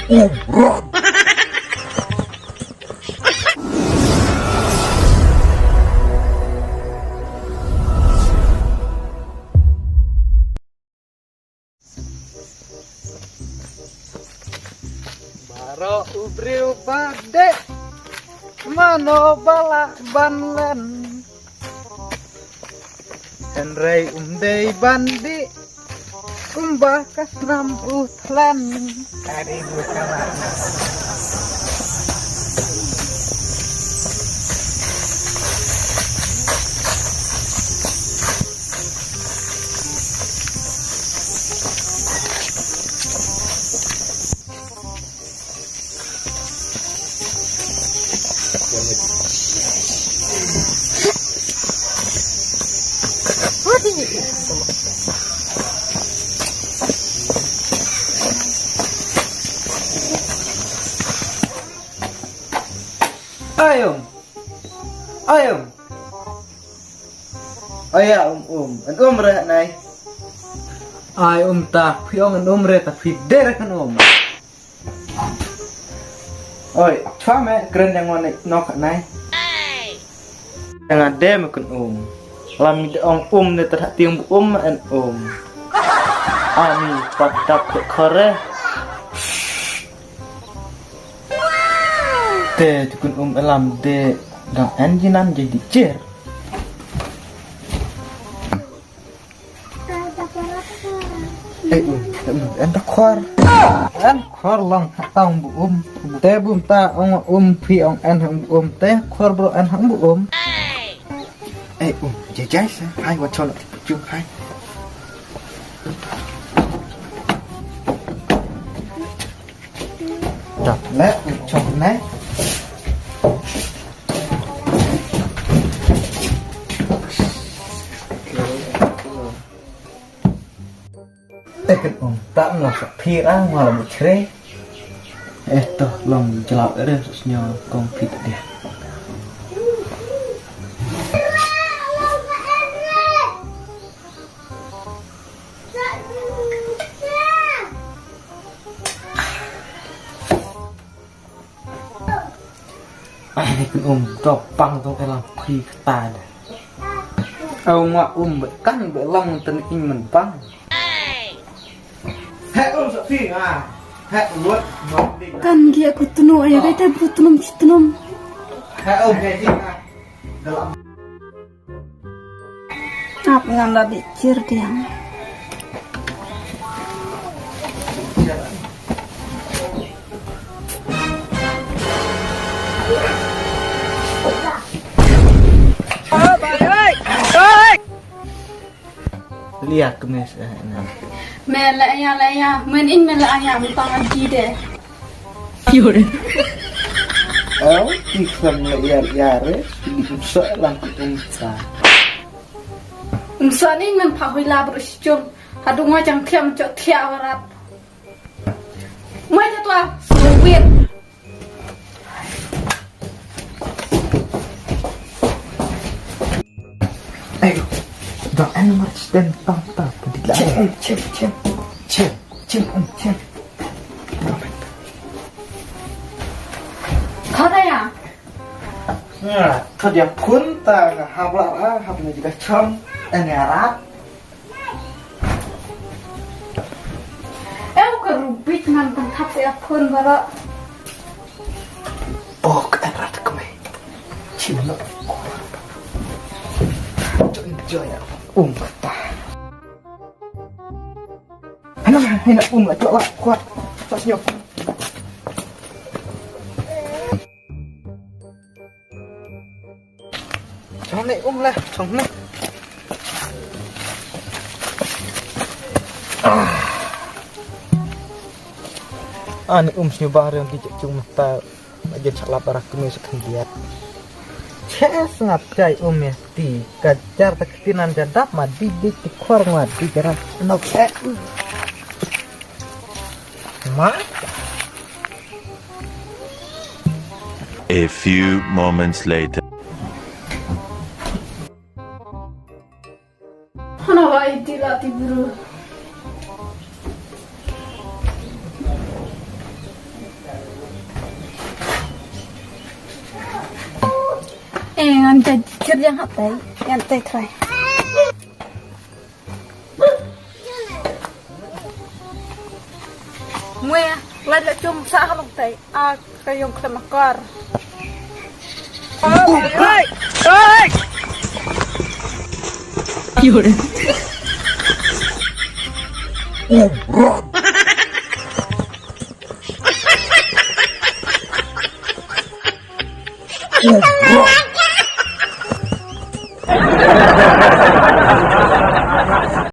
Baro ubriu bade mano bala banlen Henry umdei bandi kumbah kasnam utlan dari bukaran Ayom, ayom, ayah an reh nai, ay ta, piong an reh ta fider kan oi, cuma me keren yang mana nok nai, yang ada mekun lami de ong ne terhak tiang bu an ami patap kore. Te tukun alam de gang enjinan jadi cer. Entak khor. En khor long tang bu te bum ta ong pi ong en te khor bro en hang bu jai sa hai wa chon chu hai. Đập lẽ chọn nè. Tak nggak sepira malah bercerai. Toh long jelak ada susnya konflik dia. Ini kan topang tuh elang phi kata. Ông kan belang ten ing menpang. Kan dia aku tunu ayah kita butunum citunum. Apa yang dah bicir dia? Lihat kemes Mela menin mela ayah mentang lagi deh. Yaudah. Ikam yare bisa lang umsa ni men pahila bersyum hadu macam tiam cok tiawarat. Mai tua suwit. Ayo. Dah enak dan tak cem. Kata ya? Nah, kerja pun tak habla juga cem enarat. Kerubit mantan hap ya pun bara. Oh, enarat kemai. Cina. Enjoy ya. Betah. Enak lah, cok lah, kuat. Tak senyum. Chong này lah, chong này. Ni senyum bahar yang tidak cuma tak aja cakap parah kami sekendiat. Sangat cai ya ti kajar tektinan jadap madi di khor madi jarak nok ma. A few moments later. Hana wai dilati buru. ngan jajir yang hatai yang try mue lai la chum sa halong tai a kayong klemakar ai ai Yun.